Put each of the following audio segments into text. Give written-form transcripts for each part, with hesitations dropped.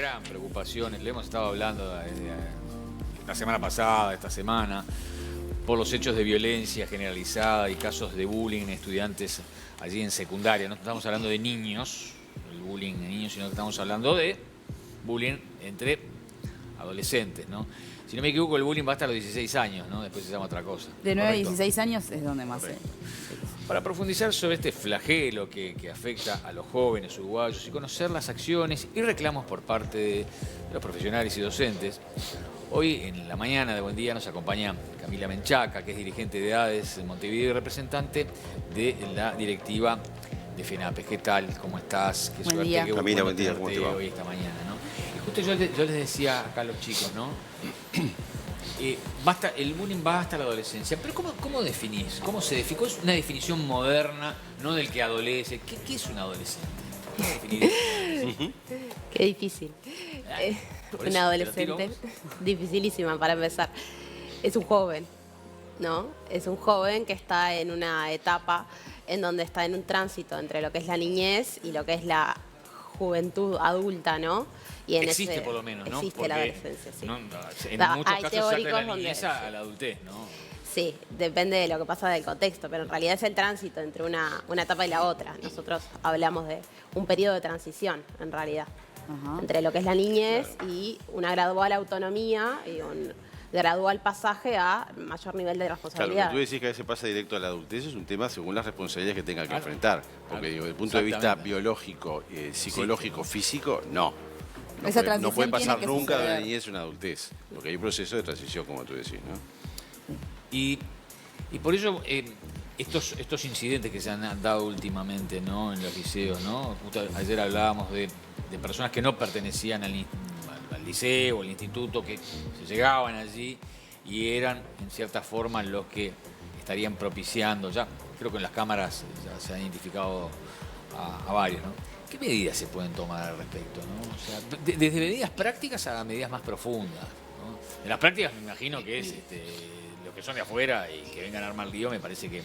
gran preocupación, le hemos estado hablando la semana pasada, esta semana, por los hechos de violencia generalizada y casos de bullying en estudiantes allí en secundaria. No estamos hablando de niños, el bullying de niños, sino que estamos hablando de bullying entre adolescentes, ¿no? Si no me equivoco, el bullying va hasta los 16 años, ¿no? Después se llama otra cosa. De 9 a ¿Correcto? 16 años es donde más Para profundizar sobre este flagelo que afecta a los jóvenes uruguayos y conocer las acciones y reclamos por parte de los profesionales y docentes, hoy en la mañana de Buen Día nos acompaña Camila Menchaca, que es dirigente de ADES en Montevideo y representante de la directiva de FENAPES. ¿Qué tal? ¿Cómo estás? Qué Buen suerte, día. qué Camila, bueno buen día, ¿cómo te va? hoy esta mañana, ¿no? Y justo yo les decía acá a los chicos, ¿no? El bullying va hasta la adolescencia, pero ¿cómo definís? ¿Cómo se define? ¿Cuál es una definición moderna, no del que adolece? ¿Qué es un adolescente? ¿Cómo definir eso? Qué difícil. Por Un eso, adolescente, te lo tiro dificilísima para empezar. Es un joven, ¿no? Es un joven que está en una etapa en donde está en un tránsito entre lo que es la niñez y lo que es la juventud adulta, ¿no? Y en Existe por lo menos, ¿no? Existe Porque la adolescencia, sí. En Hay muchos casos salta de teóricos la donde niñez sí. a la adultez, ¿no? Sí, depende de lo que pasa del contexto, pero en realidad es el tránsito entre una etapa y la otra. Nosotros hablamos de un periodo de transición, en realidad, entre lo que es la niñez y una gradual autonomía y un gradual pasaje a mayor nivel de Claro, lo responsabilidad. que tú decís que a veces pasa directo a la adultez es un tema según las responsabilidades que tenga que Claro. enfrentar. Porque Claro. digo, desde el punto de vista Exactamente. biológico, psicológico, físico, no. No Esa puede, no transición puede pasar tiene que nunca de una suceder. niñez a una adultez. Porque hay un proceso de transición, como tú decís, ¿no? Y por ello, estos incidentes que se han dado últimamente, ¿no? En los liceos, ¿no? Justo ayer hablábamos de personas que no pertenecían al liceo, al instituto, que se llegaban allí y eran, en cierta forma, los que estarían propiciando. Ya creo que en las cámaras ya se han identificado a varios, ¿no? ¿Qué medidas se pueden tomar al respecto, ¿no? O sea, desde medidas prácticas a medidas más profundas, ¿no? En las prácticas me imagino que es los que son de afuera y que vengan a armar lío, me parece que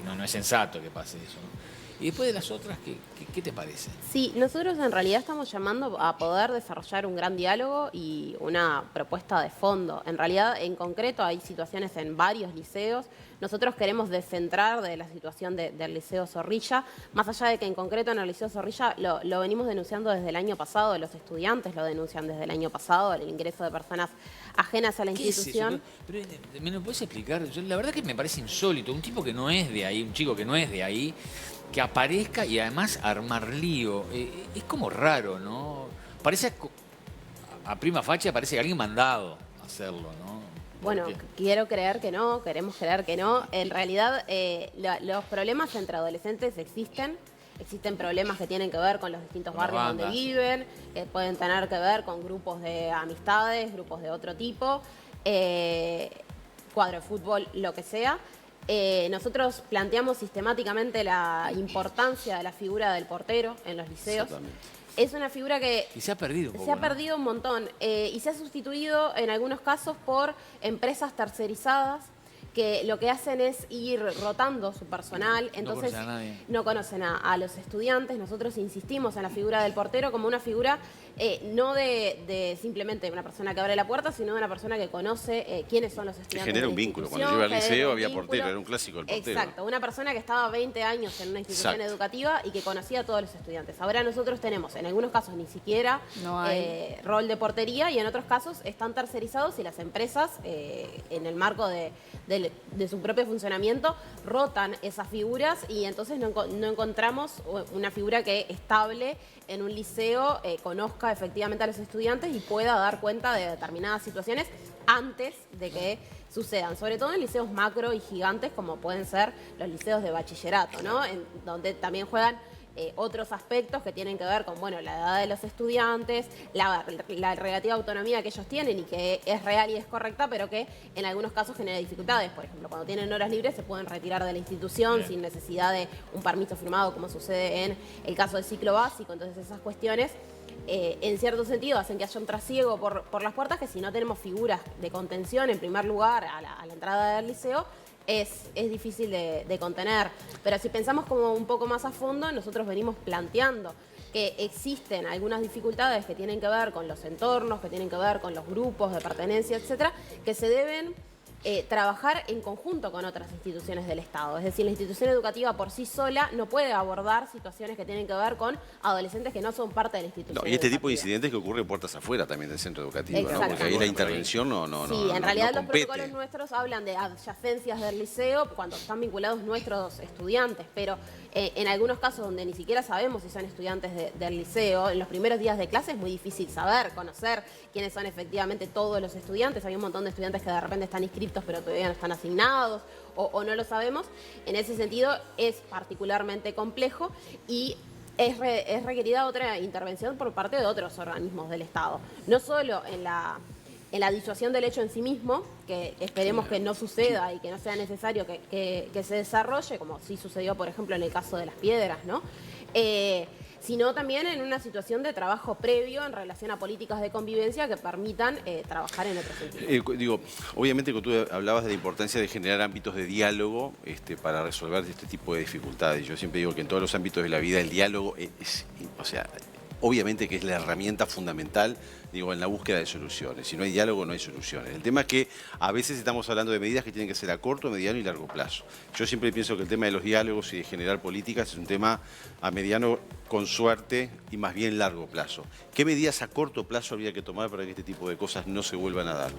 no es sensato que pase eso, ¿no? Y después de las otras, ¿qué te parece? Sí, nosotros en realidad estamos llamando a poder desarrollar un gran diálogo y una propuesta de fondo. En realidad, en concreto, hay situaciones en varios liceos. Nosotros queremos descentrar de la situación del Liceo Zorrilla, más allá de que en concreto en el Liceo Zorrilla lo venimos denunciando desde el año pasado, los estudiantes lo denuncian desde el año pasado, el ingreso de personas ajenas a la ¿Qué es eso? institución. Pero, ¿me lo puedes explicar? La verdad que me parece insólito. Un tipo que no es de ahí, un chico que no es de ahí, que aparezca y además armar lío. Es como raro, ¿no? Parece, a prima facie, parece que alguien mandado a hacerlo, ¿no? Bueno, Porque- quiero creer que no, queremos creer que no. En realidad, los problemas entre adolescentes existen. Existen problemas que tienen que ver con los distintos Con las barrios donde bandas. viven, que pueden tener que ver con grupos de amistades, grupos de otro tipo, cuadro de fútbol, lo que sea. Nosotros planteamos sistemáticamente la importancia de la figura del portero en los liceos. Exactamente. Es una figura que Y se ha perdido un poco, se ha ¿no? perdido un montón y se ha sustituido en algunos casos por empresas tercerizadas que lo que hacen es ir rotando su personal, entonces conocen a nadie. no conocen a los estudiantes. Nosotros insistimos en la figura del portero como una figura no de simplemente una persona que abre la puerta, sino de una persona que conoce quiénes son los Que estudiantes. genera de un la vínculo. Cuando institución, yo iba al genera liceo un había vínculo. portero, era un clásico el portero. Exacto, una persona que estaba 20 años en una institución Exacto. educativa y que conocía a todos los estudiantes. Ahora nosotros tenemos, en algunos casos ni siquiera No hay. rol de portería y en otros casos están tercerizados y las empresas, en el marco de su propio funcionamiento, rotan esas figuras y entonces no encontramos una figura que estable en un liceo conozca efectivamente a los estudiantes y pueda dar cuenta de determinadas situaciones antes de que sucedan, sobre todo en liceos macro y gigantes como pueden ser los liceos de bachillerato, ¿no? En donde también juegan otros aspectos que tienen que ver con, bueno, la edad de los estudiantes, la relativa autonomía que ellos tienen y que es real y es correcta, pero que en algunos casos genera dificultades. Por ejemplo, cuando tienen horas libres se pueden retirar de la institución Bien. sin necesidad de un permiso firmado, como sucede en el caso del ciclo básico. Entonces esas cuestiones, en cierto sentido, hacen que haya un trasiego por las puertas, que si no tenemos figuras de contención, en primer lugar, a la entrada del liceo, es difícil de contener. Pero si pensamos como un poco más a fondo, nosotros venimos planteando que existen algunas dificultades que tienen que ver con los entornos, que tienen que ver con los grupos de pertenencia, etcétera, que se deben trabajar en conjunto con otras instituciones del Estado. Es decir, la institución educativa por sí sola no puede abordar situaciones que tienen que ver con adolescentes que no son parte de la institución No, y este educativa. tipo de incidentes que ocurre puertas afuera también del centro educativo, ¿no? Exactamente. Porque ahí la intervención Sí, en realidad los compete. protocolos nuestros hablan de adyacencias del liceo cuando están vinculados nuestros estudiantes, pero en algunos casos donde ni siquiera sabemos si son estudiantes del liceo, en los primeros días de clase es muy difícil saber, conocer quiénes son efectivamente todos los estudiantes. Hay un montón de estudiantes que de repente están inscritos pero todavía no están asignados o no lo sabemos. En ese sentido es particularmente complejo y es requerida otra intervención por parte de otros organismos del Estado. No solo en la disuasión del hecho en sí mismo, que esperemos que no suceda y que no sea necesario que se desarrolle, como sí sucedió, por ejemplo, en el caso de las piedras, ¿no? Sino también en una situación de trabajo previo en relación a políticas de convivencia que permitan trabajar en otro sentido. Digo, obviamente que tú hablabas de la importancia de generar ámbitos de diálogo para resolver este tipo de dificultades. Yo siempre digo que en todos los ámbitos de la vida el diálogo o sea, obviamente que es la herramienta fundamental, digo, en la búsqueda de soluciones. Si no hay diálogo, no hay soluciones. El tema es que a veces estamos hablando de medidas que tienen que ser a corto, mediano y largo plazo. Yo siempre pienso que el tema de los diálogos y de generar políticas es un tema a mediano, con suerte, y más bien largo plazo. ¿Qué medidas a corto plazo habría que tomar para que este tipo de cosas no se vuelvan a dar?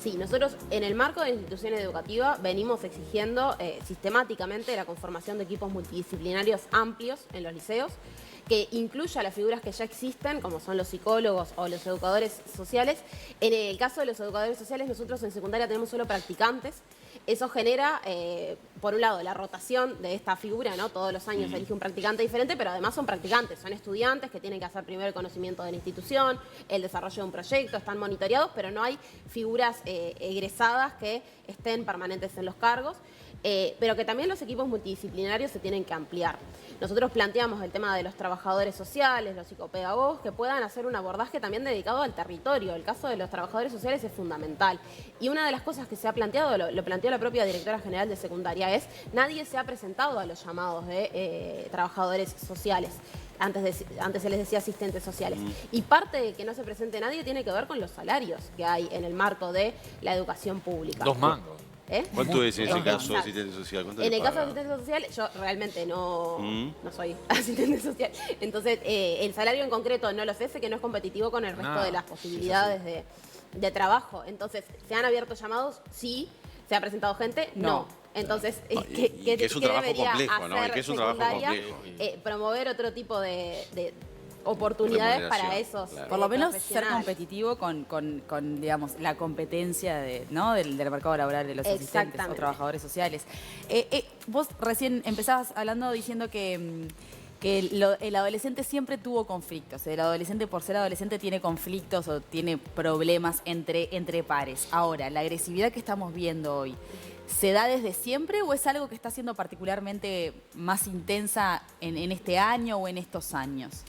Sí, nosotros en el marco de la institución educativa venimos exigiendo sistemáticamente la conformación de equipos multidisciplinarios amplios en los liceos, que incluya las figuras que ya existen, como son los psicólogos o los educadores sociales. En el caso de los educadores sociales, nosotros en secundaria tenemos solo practicantes. Eso genera, por un lado, la rotación de esta figura, ¿no? Todos los años se elige un practicante diferente, pero además son practicantes, son estudiantes que tienen que hacer primero el conocimiento de la institución, el desarrollo de un proyecto, están monitoreados, pero no hay figuras egresadas que estén permanentes en los cargos. Pero que también los equipos multidisciplinarios se tienen que ampliar. Nosotros planteamos el tema de los trabajadores sociales, los psicopedagogos, que puedan hacer un abordaje también dedicado al territorio. El caso de los trabajadores sociales es fundamental. Y una de las cosas que se ha planteado, lo planteó la propia directora general de secundaria, es nadie se ha presentado a los llamados de trabajadores sociales. Antes se les decía asistentes sociales. Y parte de que no se presente nadie tiene que ver con los salarios que hay en el marco de la educación pública. 2 mangos. ¿Cuánto es en ese caso Exacto. asistente social? En el caso de asistencia social, yo realmente no soy asistente social. Entonces, el salario en concreto no lo sé que no es competitivo con el resto de las posibilidades de trabajo. Entonces, ¿se han abierto llamados? Sí. ¿Se ha presentado gente? No. Entonces, que es un trabajo complejo, ¿no? Y que es un trabajo complejo. Promover otro tipo de oportunidades para esos. Claro. Por lo menos ser profesionales. competitivo con digamos, la competencia ¿no? del mercado laboral de los asistentes o trabajadores sociales. Vos recién empezabas hablando diciendo que el adolescente siempre tuvo conflictos. El adolescente, por ser adolescente, tiene conflictos o tiene problemas entre pares. Ahora, la agresividad que estamos viendo hoy, ¿se da desde siempre o es algo que está siendo particularmente más intensa en este año o en estos años?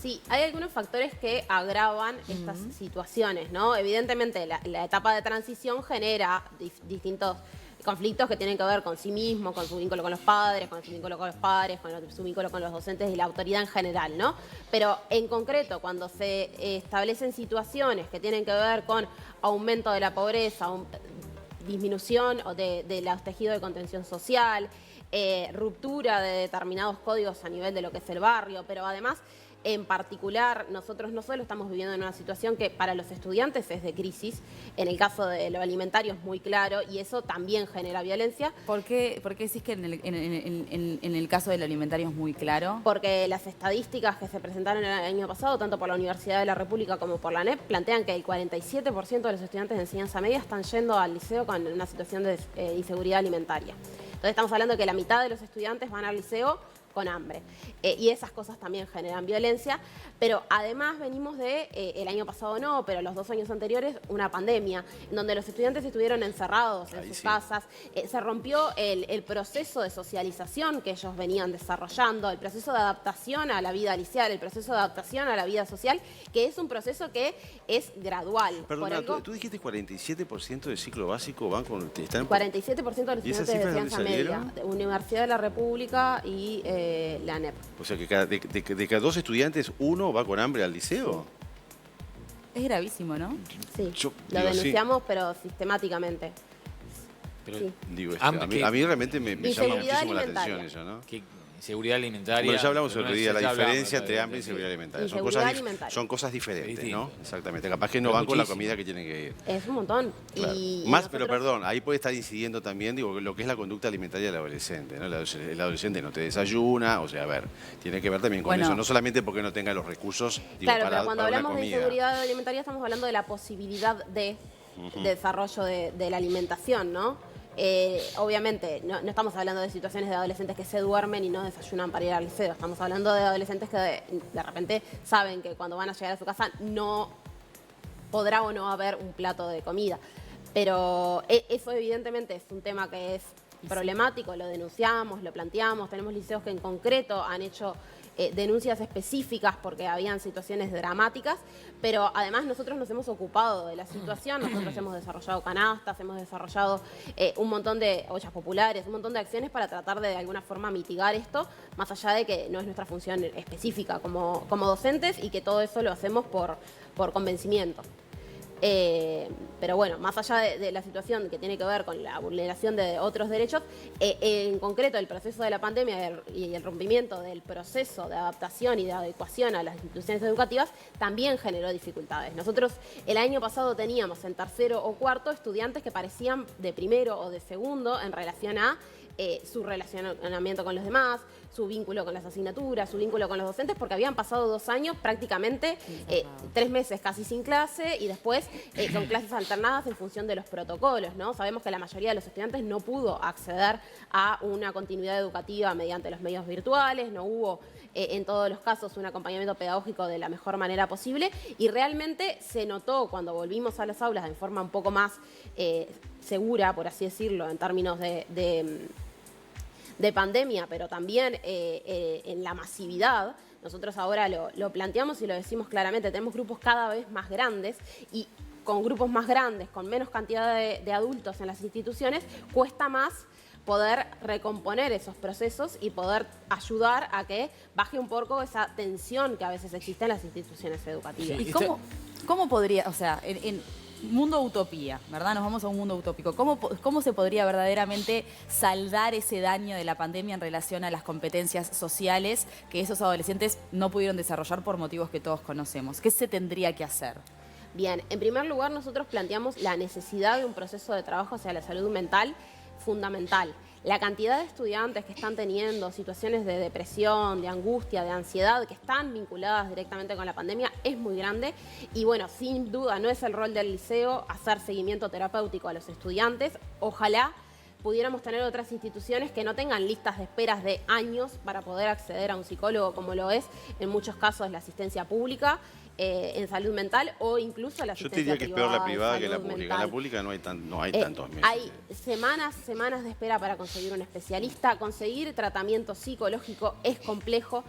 Sí, hay algunos factores que agravan estas situaciones, ¿no? Evidentemente, la etapa de transición genera distintos conflictos que tienen que ver con sí mismo, con su vínculo con los padres, con su vínculo con los padres, con su vínculo con los docentes y la autoridad en general, ¿no? Pero en concreto, cuando se establecen situaciones que tienen que ver con aumento de la pobreza, disminución de los tejidos de contención social, ruptura de determinados códigos a nivel de lo que es el barrio, pero además, en particular, nosotros no solo estamos viviendo en una situación que para los estudiantes es de crisis, en el caso de lo alimentario es muy claro y eso también genera violencia. ¿Por qué decís que en el caso del alimentario es muy claro? Porque las estadísticas que se presentaron el año pasado, tanto por la Universidad de la República como por la ANEP, plantean que el 47% de los estudiantes de enseñanza media están yendo al liceo con una situación de inseguridad alimentaria. Entonces estamos hablando que la mitad de los estudiantes van al liceo con hambre. Y esas cosas también generan violencia, pero además venimos el año pasado no, pero los 2 años anteriores, una pandemia, en donde los estudiantes estuvieron encerrados en sus casas, se rompió el proceso de socialización que ellos venían desarrollando, el proceso de adaptación a la vida liceal, el proceso de adaptación a la vida social, que es un proceso que es gradual. Perdona, tú dijiste 47% del ciclo básico van con... 47% de los estudiantes de enseñanza media, de Universidad de la República y la ANEP. O sea que de cada 2 estudiantes, 1 va con hambre al liceo. Es gravísimo, ¿no? Sí, Yo lo digo, denunciamos, pero sistemáticamente. Pero, Sí. Digo, hambre, a mí realmente me llama Inseguridad muchísimo la alimentaria. atención eso, ¿no? que seguridad alimentaria. Bueno, ya hablamos el pero otro día, la ya hablamos, diferencia está entre bien, hambre y sí. seguridad alimentaria. Inseguridad alimentaria. Son cosas diferentes, Distinto. ¿no? Exactamente. Capaz que no Pero van con la muchísimo. comida que tienen que ir. Es un montón. Claro. Y Pero perdón, ahí puede estar incidiendo también, digo, lo que es la conducta alimentaria del adolescente, ¿no? El adolescente no te desayuna, o sea, a ver, tiene que ver también con Bueno. eso, no solamente porque no tenga los recursos, digo, claro, para, pero cuando para una hablamos de comida. inseguridad alimentaria estamos hablando de la posibilidad de desarrollo de la alimentación, ¿no? Obviamente, no estamos hablando de situaciones de adolescentes que se duermen y no desayunan para ir al liceo. Estamos hablando de adolescentes que de repente saben que cuando van a llegar a su casa no podrá o no haber un plato de comida. Pero eso evidentemente es un tema que es problemático, lo denunciamos, lo planteamos. Tenemos liceos que en concreto han hecho denuncias específicas porque habían situaciones dramáticas, pero además nosotros nos hemos ocupado de la situación, nosotros hemos desarrollado canastas, hemos desarrollado un montón de ollas populares, un montón de acciones para tratar de alguna forma mitigar esto, más allá de que no es nuestra función específica como docentes y que todo eso lo hacemos por convencimiento. Pero bueno, más allá de la situación que tiene que ver con la vulneración de otros derechos, en concreto el proceso de la pandemia y el rompimiento del proceso de adaptación y de adecuación a las instituciones educativas también generó dificultades. Nosotros el año pasado teníamos en tercero o cuarto estudiantes que parecían de primero o de segundo en relación a su relacionamiento con los demás, su vínculo con las asignaturas, su vínculo con los docentes, porque habían pasado 2 años prácticamente 3 meses casi sin clase y después con clases alternadas en función de los protocolos, ¿no? Sabemos que la mayoría de los estudiantes no pudo acceder a una continuidad educativa mediante los medios virtuales, no hubo en todos los casos un acompañamiento pedagógico de la mejor manera posible y realmente se notó cuando volvimos a las aulas de forma un poco más segura, por así decirlo, en términos de pandemia, pero también en la masividad. Nosotros ahora lo planteamos y lo decimos claramente, tenemos grupos cada vez más grandes y con grupos más grandes, con menos cantidad de adultos en las instituciones, cuesta más poder recomponer esos procesos y poder ayudar a que baje un poco esa tensión que a veces existe en las instituciones educativas. ¿Y cómo podría, o sea, en mundo utopía, ¿verdad? Nos vamos a un mundo utópico. ¿Cómo se podría verdaderamente saldar ese daño de la pandemia en relación a las competencias sociales que esos adolescentes no pudieron desarrollar por motivos que todos conocemos? ¿Qué se tendría que hacer? Bien, en primer lugar nosotros planteamos la necesidad de un proceso de trabajo hacia la salud mental fundamental. La cantidad de estudiantes que están teniendo situaciones de depresión, de angustia, de ansiedad, que están vinculadas directamente con la pandemia, es muy grande. Y bueno, sin duda no es el rol del liceo hacer seguimiento terapéutico a los estudiantes. Ojalá pudiéramos tener otras instituciones que no tengan listas de esperas de años para poder acceder a un psicólogo, como lo es en muchos casos la asistencia pública en salud mental o incluso la asistencia privada. Yo te diría que es peor la privada que la salud pública. mental. En la pública no hay tantos meses. Hay semanas de espera para conseguir un especialista. Conseguir tratamiento psicológico es complejo.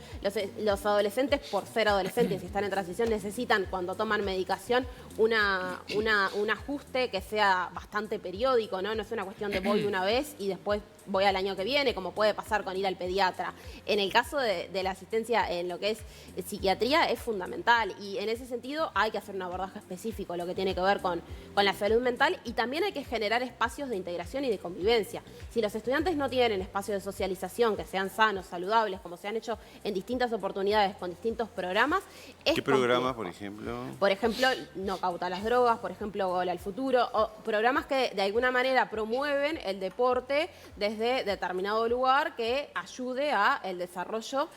Los adolescentes, por ser adolescentes y estar en transición, necesitan, cuando toman medicación, un ajuste que sea bastante periódico, ¿no? No es una cuestión de voy una vez y después voy al año que viene, como puede pasar con ir al pediatra. En el caso de la asistencia en lo que es psiquiatría es fundamental y en ese sentido hay que hacer un abordaje específico, lo que tiene que ver con la salud mental y también hay que generar espacios de integración y de convivencia. Si los estudiantes no tienen espacios de socialización que sean sanos, saludables, como se han hecho en distintas oportunidades con distintos programas, es ¿Qué programas, complejo. por ejemplo? Por ejemplo, No cauta las drogas, por ejemplo, Gol al futuro, o programas que de alguna manera promueven el deporte desde determinado lugar que ayude a el desarrollo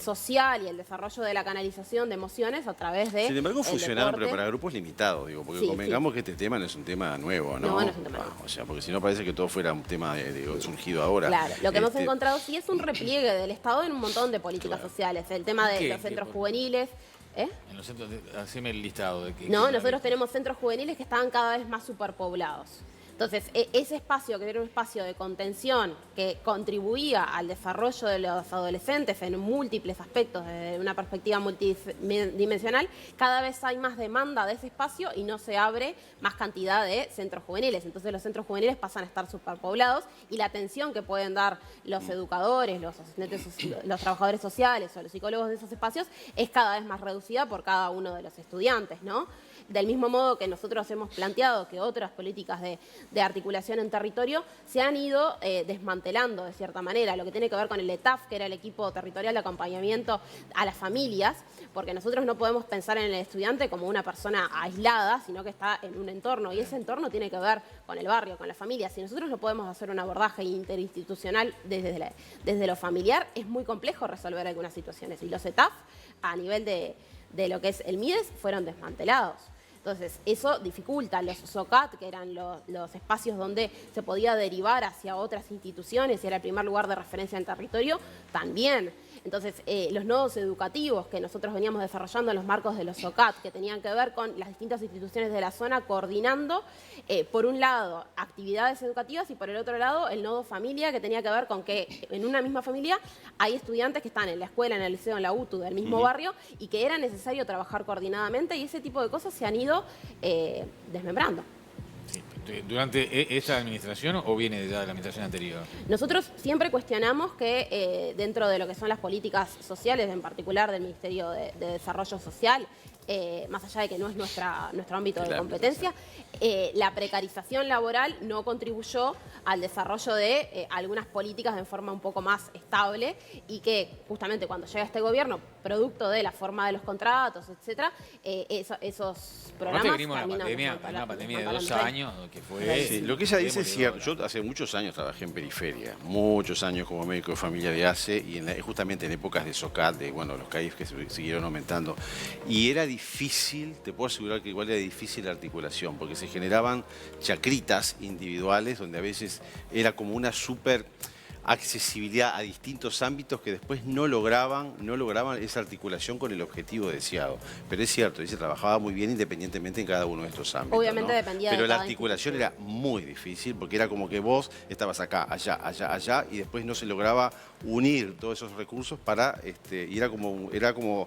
social y el desarrollo de la canalización de emociones a través de Sin embargo, el funcionaron, deporte. pero para grupos limitados, digo, porque Sí, convengamos que este tema no es un tema nuevo, ¿no? No es un tema nuevo. O sea, porque si no parece que todo fuera un tema surgido ahora. Claro, lo que hemos Este, encontrado sí es un repliegue del Estado en un montón de políticas sociales. El tema de ¿Qué? los centros ¿Qué? juveniles. En los centros, haceme el listado de que... No, nosotros tenemos centros juveniles que están cada vez más superpoblados. Entonces, ese espacio, que era un espacio de contención que contribuía al desarrollo de los adolescentes en múltiples aspectos, desde una perspectiva multidimensional, cada vez hay más demanda de ese espacio y no se abre más cantidad de centros juveniles. Entonces, los centros juveniles pasan a estar superpoblados y la atención que pueden dar los educadores, los asistentes, los trabajadores sociales o los psicólogos de esos espacios es cada vez más reducida por cada uno de los estudiantes, ¿no? Del mismo modo que nosotros hemos planteado que otras políticas de articulación en territorio se han ido desmantelando de cierta manera, lo que tiene que ver con el ETAF, que era el equipo territorial de acompañamiento a las familias, porque nosotros no podemos pensar en el estudiante como una persona aislada, sino que está en un entorno, y ese entorno tiene que ver con el barrio, con la familia. Si nosotros no podemos hacer un abordaje interinstitucional desde lo familiar, es muy complejo resolver algunas situaciones, y los ETAF, a nivel de lo que es el MIDES, fueron desmantelados. Entonces, eso dificulta. Los SOCAT, que eran los espacios donde se podía derivar hacia otras instituciones y era el primer lugar de referencia en territorio, también. Entonces, los nodos educativos que nosotros veníamos desarrollando en los marcos de los SOCAT, que tenían que ver con las distintas instituciones de la zona coordinando, por un lado, actividades educativas y por el otro lado, el nodo familia, que tenía que ver con que en una misma familia hay estudiantes que están en la escuela, en el liceo, en la UTU del mismo barrio y que era necesario trabajar coordinadamente, y ese tipo de cosas se han ido desmembrando. Sí. ¿Durante esta administración o viene ya de la administración anterior? Nosotros siempre cuestionamos que dentro de lo que son las políticas sociales, en particular del Ministerio de Desarrollo Social, más allá de que no es nuestro ámbito de competencia, la precarización laboral no contribuyó al desarrollo de algunas políticas en forma un poco más estable, y que justamente cuando llega este gobierno, producto de la forma de los contratos, etcétera, esos programas venimos una pandemia de 2 años que fue... Sí, lo que ella dice es cierto. Yo hace muchos años trabajé en periferia, muchos años como médico de familia de ACE, y justamente en épocas de SOCAT, de los CAIF que siguieron aumentando. Y era difícil, te puedo asegurar que igual era difícil la articulación, porque se generaban chacritas individuales donde a veces era como una súper accesibilidad a distintos ámbitos que después no lograban esa articulación con el objetivo deseado. Pero es cierto, se trabajaba muy bien independientemente en cada uno de estos ámbitos. Obviamente, ¿no? Dependía de Pero cada la articulación era muy difícil porque era como que vos estabas acá, allá y después no se lograba unir todos esos recursos para y era como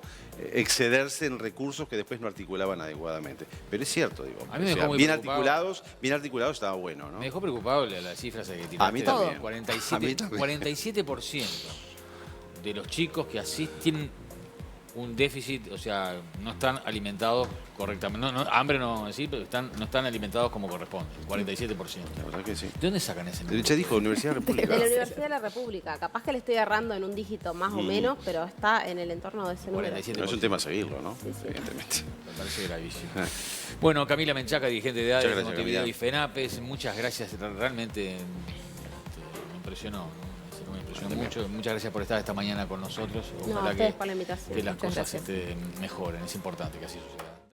excederse en recursos que después no articulaban adecuadamente. Pero es cierto, digo. A mí me dejó muy bien articulados estaba bueno, ¿no? Me dejó preocupado las cifras que tiraste. A mí también. 47% de los chicos que asisten un déficit, o sea, no están alimentados correctamente. Hambre no decir, pero no están alimentados como corresponde. 47%. La verdad que sí. ¿De dónde sacan ese número? Ya dijo Universidad de la República. De la Universidad de la República. Capaz que le estoy errando en un dígito más o menos, pero está en el entorno de ese número. 47%. No es un tema a seguirlo, ¿no? Sí. Evidentemente. Me parece gravísimo. Bueno, Camila Menchaca, dirigente de ADE, Montevideo y FENAPES, muchas gracias. Realmente me impresionó, ¿no? Me impresionó mucho. Muchas gracias por estar esta mañana con nosotros. Ojalá ustedes por la invitación. que las Muchas cosas gracias. mejoren. Es importante que así suceda.